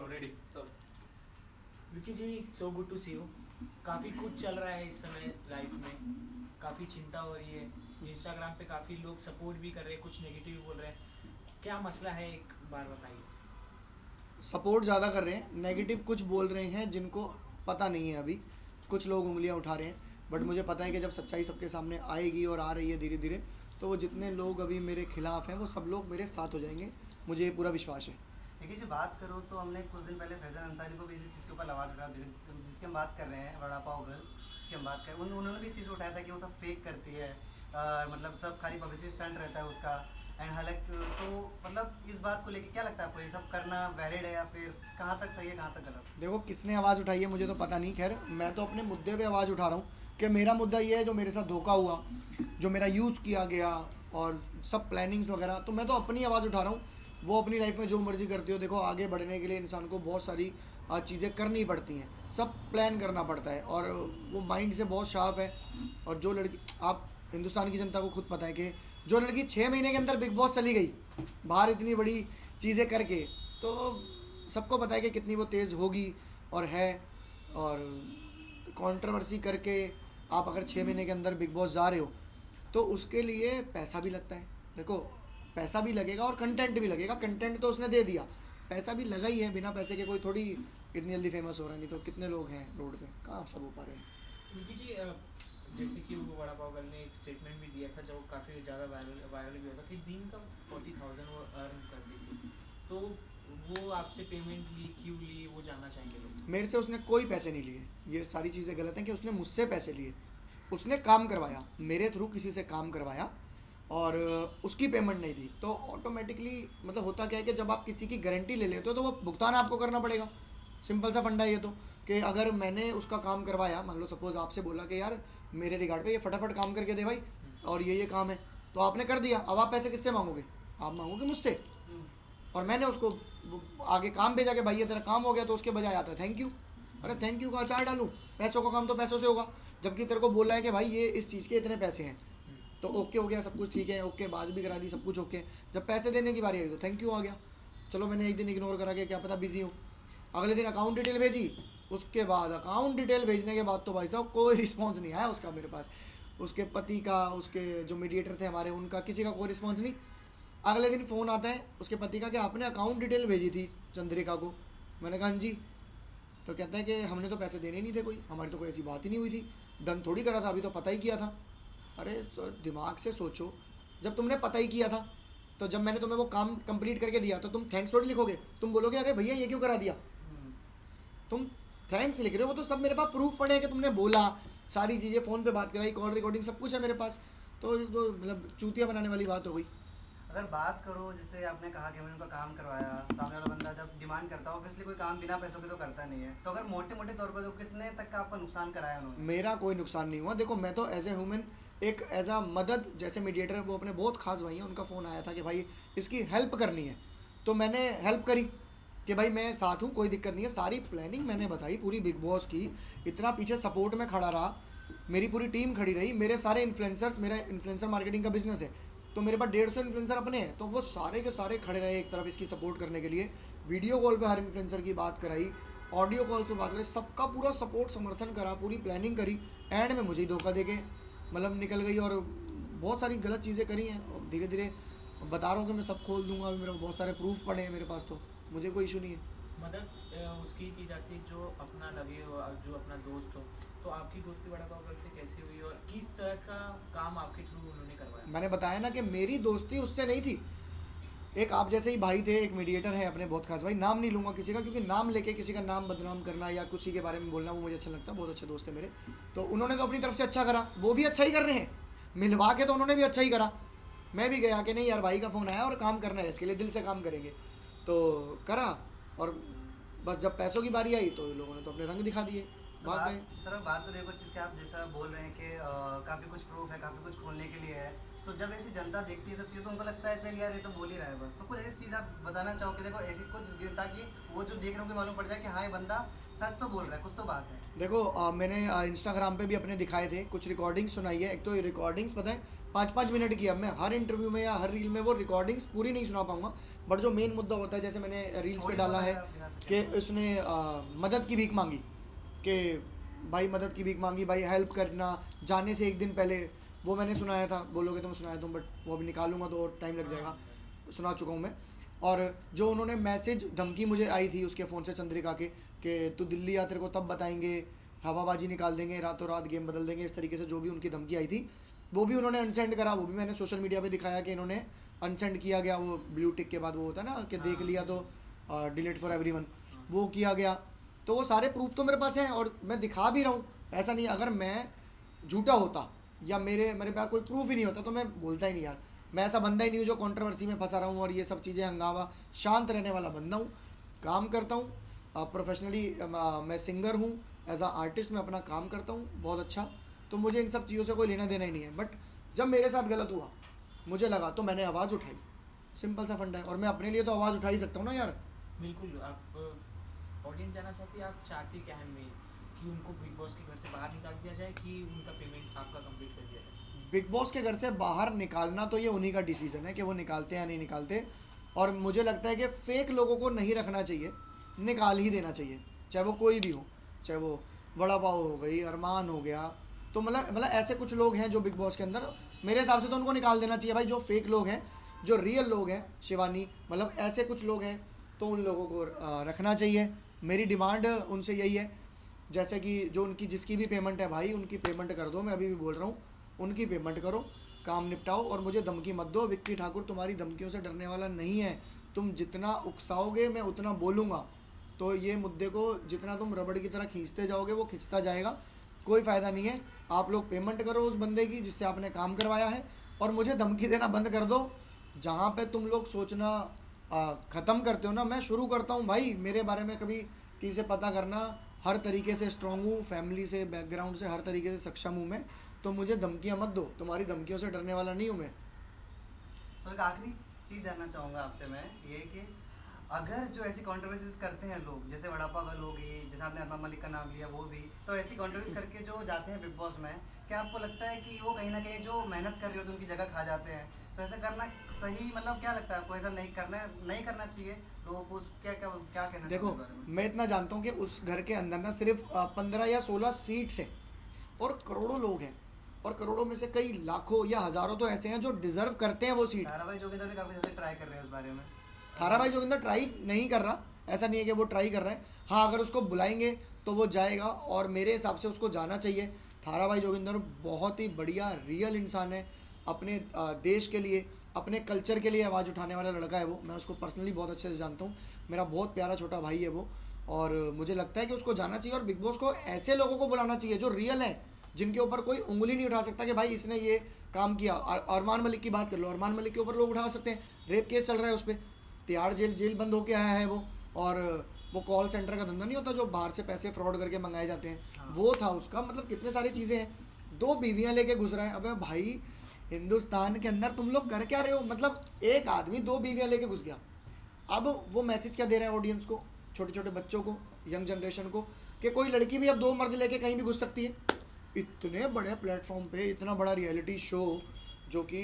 Ready चलो। Vicky ji, so good to see you. काफ़ी कुछ चल रहा है इस समय लाइफ में, काफ़ी चिंता हो रही है। इंस्टाग्राम पे काफ़ी लोग सपोर्ट भी कर रहे हैं, कुछ नेगेटिव बोल रहे हैं। क्या मसला है, एक बार बताइए। सपोर्ट ज़्यादा कर रहे हैं, नेगेटिव कुछ बोल रहे हैं जिनको पता नहीं है अभी। कुछ लोग उंगलियां उठा रहे हैं, बट मुझे पता है कि जब सच्चाई सबके सामने आएगी और आ रही है धीरे धीरे, तो वो जितने लोग अभी मेरे खिलाफ हैं वो सब लोग मेरे साथ हो जाएंगे। मुझे ये पूरा विश्वास है। देखिए जी, बात करो तो हमने कुछ दिन पहले फैज़ल अंसारी को भी इसी चीज़ के ऊपर आवाज़ उठा दी, जिसकी हम बात कर रहे हैं, वड़ा पाव गर्ल, जिसकी हम बात कर रहे हैं। उन्होंने भी इस चीज़ को उठाया था कि वो सब फेक करती है, मतलब सब खाली पब्लिसिटी स्टंट रहता है उसका। एंड हालांकि तो मतलब इस बात को लेके क्या लगता है आपको, ये सब करना वैलिड है या फिर कहाँ तक सही है कहाँ तक गलत? देखो, किसने आवाज़ उठाई है मुझे तो पता नहीं। खैर, मैं तो अपने मुद्दे पे आवाज़ उठा रहा हूँ कि मेरा मुद्दा ये है, जो मेरे साथ धोखा हुआ, जो मेरा यूज़ किया गया और सब प्लानिंग्स वगैरह, तो मैं तो अपनी आवाज़ उठा रहा हूँ। वो अपनी लाइफ में जो मर्जी करती हो। देखो, आगे बढ़ने के लिए इंसान को बहुत सारी चीज़ें करनी पड़ती हैं, सब प्लान करना पड़ता है, और वो माइंड से बहुत शार्प है। और जो लड़की, आप हिंदुस्तान की जनता को खुद पता है कि जो लड़की 6 महीने के अंदर बिग बॉस चली गई बाहर इतनी बड़ी चीज़ें करके, तो सबको पता है कि कितनी वो तेज़ होगी और है। और कंट्रोवर्सी करके आप अगर 6 महीने के अंदर बिग बॉस जा रहे हो, तो उसके लिए पैसा भी लगता है। देखो, पैसा भी लगेगा और कंटेंट भी लगेगा। कंटेंट तो उसने दे दिया, पैसा भी लगा ही है। बिना पैसे के कोई थोड़ी इतनी जल्दी फेमस हो रहा है। नहीं तो कितने लोग हैं रोड पे, कहाँ सब हो पा रहे हैं। विकी जी, जैसे कि वो वड़ा पाव गर्ल ने एक स्टेटमेंट भी दिया था, जो काफ़ी ज़्यादा वायरल भी हुआ था, कि दिन का 40,000 वो अर्न करती थी। तो वो आपसे पेमेंट ली, क्यों ली, वो जानना चाहेंगे लोग। मेरे से उसने कोई पैसे नहीं लिए। ये सारी चीज़ें गलत हैं कि उसने मुझसे पैसे लिए। उसने काम करवाया, मेरे थ्रू किसी से काम करवाया, और उसकी पेमेंट नहीं दी। तो ऑटोमेटिकली मतलब होता क्या है कि जब आप किसी की गारंटी ले लेते हो तो वो भुगतान आपको करना पड़ेगा। सिंपल सा फंडा ये तो, कि अगर मैंने उसका काम करवाया, मान लो सपोज़ आपसे बोला कि यार मेरे रिगार्ड पे ये फटाफट काम करके दे भाई, और ये काम है, तो आपने कर दिया। अब आप पैसे किससे मांगोगे? आप मांगोगे मुझसे। और मैंने उसको आगे काम भेजा कि भाई ये तेरा काम हो गया, तो उसके बजाय आता है थैंक यू। अरे थैंक यू का अचार डालूँ? पैसों का काम तो पैसों से होगा। जबकि तेरे को बोला है कि भाई ये इस चीज़ के इतने पैसे हैं, तो ओके हो गया, सब कुछ ठीक है, ओके बात भी करा दी, सब कुछ ओके। जब पैसे देने की बारी आई तो थैंक यू आ गया। चलो, मैंने एक दिन इग्नोर करा के क्या पता बिजी हूँ। अगले दिन अकाउंट डिटेल भेजी, उसके बाद अकाउंट डिटेल भेजने के बाद तो भाई साहब कोई रिस्पॉन्स नहीं आया उसका मेरे पास। उसके पति का, उसके जो मीडिएटर थे हमारे, उनका, किसी का कोई रिस्पॉन्स नहीं। अगले दिन फ़ोन आता है उसके पति का कि आपने अकाउंट डिटेल भेजी थी चंद्रिका को। मैंने कहा हाँ जी। तो कहता है कि हमने तो पैसे देने ही नहीं थे, कोई हमारी तो कोई ऐसी बात ही नहीं हुई थी, डन थोड़ी करा था, अभी तो पता ही किया था। अरे सर, दिमाग से सोचो, जब तुमने पता ही किया था, तो जब मैंने तुम्हें वो काम कंप्लीट करके दिया तो तुम थैंक्स थोड़ी लिखोगे, तुम बोलोगे अरे भैया ये क्यों करा दिया। तुम थैंक्स लिख रहे हो। वो तो सब मेरे पास प्रूफ पड़े हैं कि तुमने बोला, सारी चीज़ें फ़ोन पे बात कराई, कॉल रिकॉर्डिंग सब कुछ है मेरे पास। तो मतलब चूतिया बनाने वाली बात हो गई। अगर बात करो, जैसे आपने कहा कि मैंने उनका काम करवाया, सामने वाला बंदा जब डिमांड करता है, ऑब्वियसली कोई काम बिना पैसों के तो करता नहीं है। तो अगर मोटे मोटे तौर पर तो कितने तक का आपका नुकसान कराया उन्होंने? मेरा कोई नुकसान नहीं हुआ। देखो, मैं तो एज ए ह्यूमन, एक एज अ मदद, जैसे मीडिएटर, वो अपने बहुत खास भाई हैं, उनका फ़ोन आया था कि भाई इसकी हेल्प करनी है, तो मैंने हेल्प करी कि भाई मैं साथ हूँ, कोई दिक्कत नहीं है। सारी प्लानिंग मैंने बताई पूरी बिग बॉस की, इतना पीछे सपोर्ट में खड़ा रहा, मेरी पूरी टीम खड़ी रही, मेरे सारे इन्फ्लुएंसर्स, मेरा इन्फ्लुएंसर मार्केटिंग का बिजनेस है, तो मेरे पास 150 इन्फ्लुएंसर अपने हैं, तो वो सारे के सारे खड़े रहे एक तरफ इसकी सपोर्ट करने के लिए। वीडियो कॉल पे हर इन्फ्लुएंसर की बात कराई, ऑडियो कॉल्स पे बात करी, सबका पूरा सपोर्ट समर्थन करा, पूरी प्लानिंग करी। एंड में मुझे ही धोखा दे के मतलब निकल गई, और बहुत सारी गलत चीज़ें करी हैं। और धीरे धीरे बता रहा हूँ कि मैं सब खोल दूंगा, अभी मेरे बहुत सारे प्रूफ पड़े हैं मेरे पास, तो मुझे कोई इशू नहीं है। मदद उसकी की जाती है जो अपना लगे हो, जो अपना दोस्त हो। तो आपकी दोस्ती वड़ा पाव गर्ल से कैसे हुई, और किस तरह का काम आपके थ्रू उन्होंने करवाया। मैंने बताया ना कि मेरी दोस्ती उससे नहीं थी। एक आप जैसे ही भाई थे, एक मीडिएटर है अपने बहुत खास भाई, नाम नहीं लूँगा किसी का, क्योंकि नाम लेके किसी का नाम बदनाम करना या किसी के बारे में बोलना वो मुझे अच्छा लगता है। बहुत अच्छे दोस्त है मेरे, तो उन्होंने तो अपनी तरफ से अच्छा करा, वो भी अच्छा ही कर रहे हैं, मिलवा के तो उन्होंने भी अच्छा ही करा। मैं भी गया कि नहीं यार, भाई का फ़ोन आया और काम करना है, इसके लिए दिल से काम करेंगे, तो करा। और बस जब पैसों की बारी आई तो लोगों ने तो अपने रंग दिखा दिए, भाग गए। तरफ बात तो देखो चीज़ के, आप जैसा बोल रहे हैं कि काफ़ी कुछ प्रूफ है, काफ़ी कुछ खोलने के लिए है। सो जब ऐसी जनता देखती है सब चीज़ें, तो उनको लगता है चल यार ये तो बोल ही रहा है बस। तो कुछ ऐसी चीज़ आप बताना चाहो कि देखो ऐसी कुछ, ताकि वो जो देख रहे हो कि मालूम पड़ जाए कि हाँ ये बंदा सच तो बोल रहा है, कुछ तो बात है। देखो मैंने इंस्टाग्राम पे भी अपने दिखाए थे कुछ रिकॉर्डिंग्स सुनाई है। एक तो ये रिकॉर्डिंग्स पता है 5-5 मिनट की। अब मैं हर इंटरव्यू में या हर रील में वो रिकॉर्डिंग्स पूरी नहीं सुना पाऊंगा, बट जो मेन मुद्दा होता है, जैसे मैंने रील्स पे थोड़ी डाला बहुत है अगर आप गिना सकें कि तो। उसने मदद की भीख मांगी, कि भाई मदद की भीख मांगी, भाई हेल्प करना, जाने से एक दिन पहले। वो मैंने सुनाया था, बोलोगे तो मैं सुनाया दूँ, बट वो अभी निकालूंगा तो और टाइम लग जाएगा, सुना चुका हूँ मैं। और जो उन्होंने मैसेज धमकी मुझे आई थी उसके फ़ोन से, चंद्रिका के, कि तू दिल्ली आ, तेरे को तब बताएंगे, हवाबाजी निकाल देंगे, रातों रात गेम बदल देंगे, इस तरीके से जो भी उनकी धमकी आई थी वो भी उन्होंने अनसेंड करा। वो भी मैंने सोशल मीडिया पे दिखाया कि इन्होंने अनसेंड किया गया। वो ब्लू टिक के बाद वो होता है ना कि देख लिया तो डिलीट फॉर एवरीवन, वो किया गया। तो वो सारे प्रूफ तो मेरे पास हैं और मैं दिखा भी रहा हूँ। ऐसा नहीं, अगर मैं झूठा होता या मेरे मेरे पास कोई प्रूफ ही नहीं होता तो मैं बोलता ही नहीं यार। मैं ऐसा बंदा ही नहीं हूँ जो कंट्रोवर्सी में फंसा रहा हूँ और ये सब चीज़ें हंगामा। शांत रहने वाला बंदा हूँ, काम करता हूँ प्रोफेशनली। मैं सिंगर हूँ, एज आ आर्टिस्ट मैं अपना काम करता हूँ बहुत अच्छा। तो मुझे इन सब चीज़ों से कोई लेना देना ही नहीं है। बट जब मेरे साथ गलत हुआ, मुझे लगा तो मैंने आवाज़ उठाई, सिंपल सा फंडा है। और मैं अपने लिए तो आवाज़ उठा ही सकता हूँ ना यार। बिल्कुल। आप ऑडियंस जानना चाहती है, आप चाहती क्या है मेन, कि उनको बिग बॉस के घर से बाहर निकाल दिया जाए कि उनका पेमेंट आपका कंप्लीट कर दिया जाए? बिग बॉस के घर से बाहर निकालना तो ये उन्हीं का डिसीजन है कि वो निकालते हैं या नहीं निकालते। और मुझे लगता है कि फेक लोगों को नहीं रखना चाहिए, निकाल ही देना चाहिए, चाहे वो कोई भी हो। चाहे वो वड़ा पाव हो गई, अरमान हो गया, तो मतलब ऐसे कुछ लोग हैं जो बिग बॉस के अंदर, मेरे हिसाब से तो उनको निकाल देना चाहिए भाई। जो फेक लोग हैं, जो रियल लोग हैं, शिवानी, मतलब ऐसे कुछ लोग हैं तो उन लोगों को रखना चाहिए। मेरी डिमांड उनसे यही है, जैसे कि जो उनकी जिसकी भी पेमेंट है भाई, उनकी पेमेंट कर दो। मैं अभी भी बोल रहा हूँ, उनकी पेमेंट करो, काम निपटाओ और मुझे धमकी मत दो। विक्की ठाकुर तुम्हारी धमकियों से डरने वाला नहीं है। तुम जितना उकसाओगे मैं उतना बोलूँगा। तो ये मुद्दे को जितना तुम रबड़ की तरह खींचते जाओगे वो खिंचता जाएगा, कोई फ़ायदा नहीं है। आप लोग पेमेंट करो उस बंदे की जिससे आपने काम करवाया है, और मुझे धमकी देना बंद कर दो। जहाँ पे तुम लोग सोचना ख़त्म करते हो ना, मैं शुरू करता हूँ भाई। मेरे बारे में कभी किसी से पता करना, हर तरीके से स्ट्रांग हूँ, फैमिली से, बैकग्राउंड से, हर तरीके से सक्षम हूँ मैं। तो मुझे धमकियाँ मत दो, तुम्हारी धमकियों से डरने वाला नहीं हूँ मैं। सो एक आखिरी चीज़ जानना चाहूँगा आपसे मैं, ये कि अगर जो ऐसी कॉन्ट्रोवर्सीज करते हैं लोग, जैसे वड़ा पाव गर्ल हो गई, जैसे आपने अरमान मलिक का नाम लिया, वो भी तो ऐसी कॉन्ट्रोवर्सी करके जो जाते हैं बिग बॉस में, क्या आपको लगता है कि वो कहीं ना कहीं जो मेहनत कर रही होती है उनकी जगह खा जाते हैं? तो ऐसा करना सही, मतलब क्या लगता है आपको, ऐसा नहीं करना चाहिए लोगों को? क्या क्या क्या कहना देखो, चाहोगे इस बारे में? मैं इतना जानता हूँ कि उस घर के अंदर ना सिर्फ 15 या 16 सीट्स हैं और करोड़ों लोग हैं, और करोड़ों में से कई लाखों या हज़ारों तो ऐसे हैं जो डिज़र्व करते हैं वो सीट। ताराबाई जोगिंदर भी काफ़ी ज़्यादा ट्राई कर रहे हैं उस बारे में। थाराभाई जोगिंदर ट्राई नहीं कर रहा, ऐसा नहीं है कि वो ट्राई कर रहा है। हाँ, अगर उसको बुलाएंगे तो वो जाएगा और मेरे हिसाब से उसको जाना चाहिए। थाराभाई जोगिंदर बहुत ही बढ़िया रियल इंसान है, अपने देश के लिए, अपने कल्चर के लिए आवाज़ उठाने वाला लड़का है वो। मैं उसको पर्सनली बहुत अच्छे से जानता हूँ, मेरा बहुत प्यारा छोटा भाई है वो। और मुझे लगता है कि उसको जाना चाहिए और बिग बॉस को ऐसे लोगों को बुलाना चाहिए जो रियल है, जिनके ऊपर कोई उंगली नहीं उठा सकता कि भाई इसने ये काम किया। अरमान मलिक की बात कर लो, अरमान मलिक के ऊपर लोग उठा सकते हैं, रेप केस चल रहा है उस पर, तिहाड़ जेल बंद होके आया है वो। और वो कॉल सेंटर का धंधा नहीं होता जो बाहर से पैसे फ्रॉड करके मंगाए जाते हैं, हाँ। वो था उसका। मतलब कितने सारी चीज़ें हैं। 2 बीवियां लेके घुस रहा है। अबे भाई, हिंदुस्तान के अंदर तुम लोग कर क्या रहे हो? मतलब एक आदमी 2 बीवियां लेके घुस गया। अब वो मैसेज क्या दे रहा है ऑडियंस को, छोटे छोटे बच्चों को, यंग जनरेशन को, कि कोई लड़की भी अब 2 मर्द लेके कहीं भी घुस सकती है। इतने बड़े प्लेटफॉर्म पे इतना बड़ा रियलिटी शो, जो कि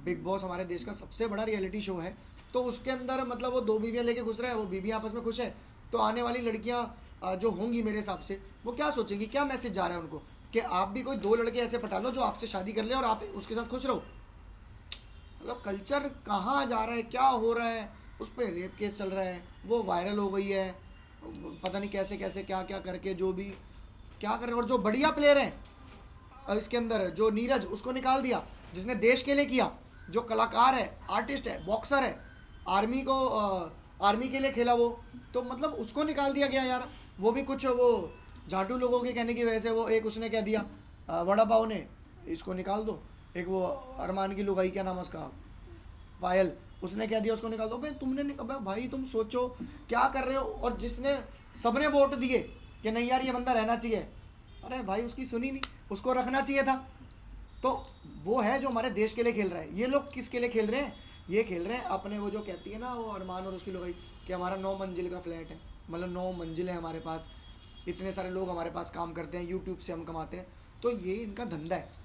बिग बॉस हमारे देश का सबसे बड़ा रियलिटी शो है, तो उसके अंदर मतलब वो 2 बीवियां लेके घुस रहा है। वो बीवियां आपस में खुश है, तो आने वाली लड़कियां जो होंगी मेरे हिसाब से, वो क्या सोचेंगी? क्या मैसेज जा रहा है उनको कि आप भी कोई 2 लड़के ऐसे पटा लो जो आपसे शादी कर ले और आप उसके साथ खुश रहो। मतलब कल्चर कहाँ जा रहा है, क्या हो रहा है? उस पर रेप केस चल रहा है, वो वायरल हो गई है, पता नहीं कैसे कैसे क्या क्या करके, जो भी क्या कर रहे हैं। और जो बढ़िया प्लेयर हैं इसके अंदर, जो नीरज, उसको निकाल दिया, जिसने देश के लिए किया, जो कलाकार है, आर्टिस्ट है, बॉक्सर है, आर्मी के लिए खेला वो, तो मतलब उसको निकाल दिया गया यार। वो भी कुछ वो झाटू लोगों के कहने की वजह से, वो एक उसने कह दिया वड़ा पाव ने, इसको निकाल दो। एक वो अरमान की लुगाई, क्या नाम है उसका, पायल, उसने कह दिया उसको निकाल दो। भाई तुमने भाई तुम सोचो क्या कर रहे हो। और जिसने सबने वोट दिए कि नहीं यार ये बंदा रहना चाहिए, अरे भाई उसकी सुनी नहीं, उसको रखना चाहिए था। तो वो है जो हमारे देश के लिए खेल रहा है। ये लोग किसके लिए खेल रहे हैं? ये खेल रहे हैं अपने, वो जो कहती है ना वो अरमान और उसकी लुगाई, कि हमारा 9 मंजिल का फ्लैट है, मतलब 9 मंजिल है हमारे पास, इतने सारे लोग हमारे पास काम करते हैं, यूट्यूब से हम कमाते हैं, तो ये इनका धंधा है।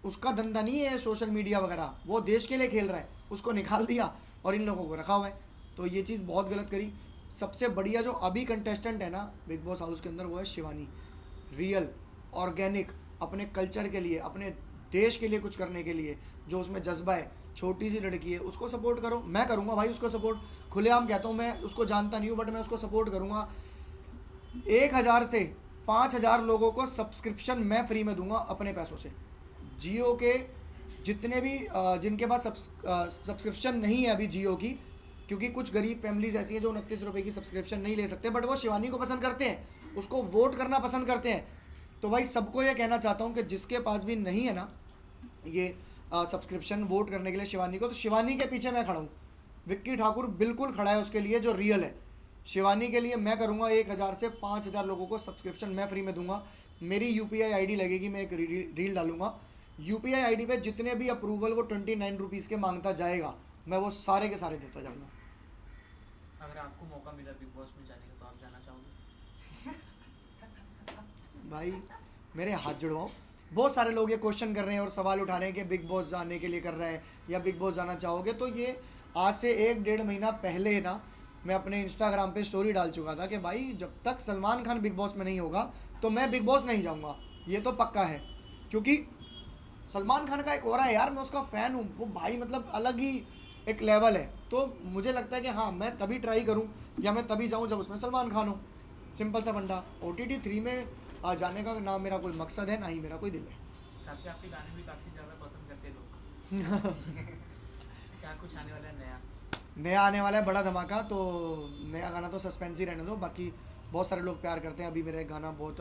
उसका धंधा नहीं है सोशल मीडिया वगैरह, वो देश के लिए खेल रहा है, उसको निकाल दिया और इन लोगों को रखा हुआ है। तो ये चीज़ बहुत गलत करी। सबसे बढ़िया जो अभी कंटेस्टेंट है ना बिग बॉस हाउस के अंदर, वो है शिवानी। रियल, ऑर्गेनिक, अपने कल्चर के लिए, अपने देश के लिए कुछ करने के लिए जो उसमें जज्बा है। छोटी सी लड़की है, उसको सपोर्ट करो। मैं करूँगा भाई उसको सपोर्ट, खुलेआम कहता हूँ। मैं उसको जानता नहीं हूँ बट मैं उसको सपोर्ट करूँगा। 1000 से 5000 लोगों को सब्सक्रिप्शन मैं फ्री में दूंगा अपने पैसों से। जियो के जितने भी जिनके पास सब्सक्रिप्शन नहीं है अभी जियो की, क्योंकि कुछ गरीब फैमिलीज ऐसी हैं जो 29 रुपये की सब्सक्रिप्शन नहीं ले सकते, बट वो शिवानी को पसंद करते हैं, उसको वोट करना पसंद करते हैं। तो भाई सबको ये कहना चाहता हूँ कि जिसके पास भी नहीं है ना ये सब्सक्रिप्शन वोट करने के लिए शिवानी को, तो शिवानी के पीछे मैं खड़ा हूँ। विक्की ठाकुर बिल्कुल खड़ा है उसके लिए जो रियल है। शिवानी के लिए मैं करूँगा 1000 से 5000 लोगों को सब्सक्रिप्शन मैं फ्री में दूंगा। मेरी UPI ID लगेगी, मैं एक रील डालूंगा। UPI ID पे जितने भी अप्रूवल वो 29 रुपीज़ के मांगता जाएगा, मैं वो सारे के सारे देता जाऊँगा। अगर आपको मौका मिला बिग बॉस में जाने का तो आप जाना चाहोगे? भाई मेरे हाथ जुड़वाओ। बहुत सारे लोग ये क्वेश्चन कर रहे हैं और सवाल उठा रहे हैं कि बिग बॉस जाने के लिए कर रहा है या बिग बॉस जाना चाहोगे। तो ये आज से 1-1.5 महीना पहले ना मैं अपने इंस्टाग्राम पे स्टोरी डाल चुका था कि भाई जब तक सलमान खान बिग बॉस में नहीं होगा तो मैं बिग बॉस नहीं जाऊँगा, ये तो पक्का है। क्योंकि सलमान खान का एक और है यार, मैं उसका फ़ैन हूँ। वो भाई मतलब अलग ही एक लेवल है। तो मुझे लगता है कि हाँ मैं तभी ट्राई करूँ या मैं तभी जाऊँ जब उसमें सलमान खान हो। सिंपल सा फंडा। OTT 3 में जाने का ना मेरा कोई मकसद है ना ही मेरा कोई दिल है। साथ ही आपके गाने भी काफ़ी ज़्यादा पसंद करते हैं लोग। क्या कुछ आने वाला है नया? नया आने वाला है बड़ा धमाका। तो नया गाना तो सस्पेंस ही रहने दो, बाकी बहुत सारे लोग प्यार करते हैं। अभी मेरा एक गाना बहुत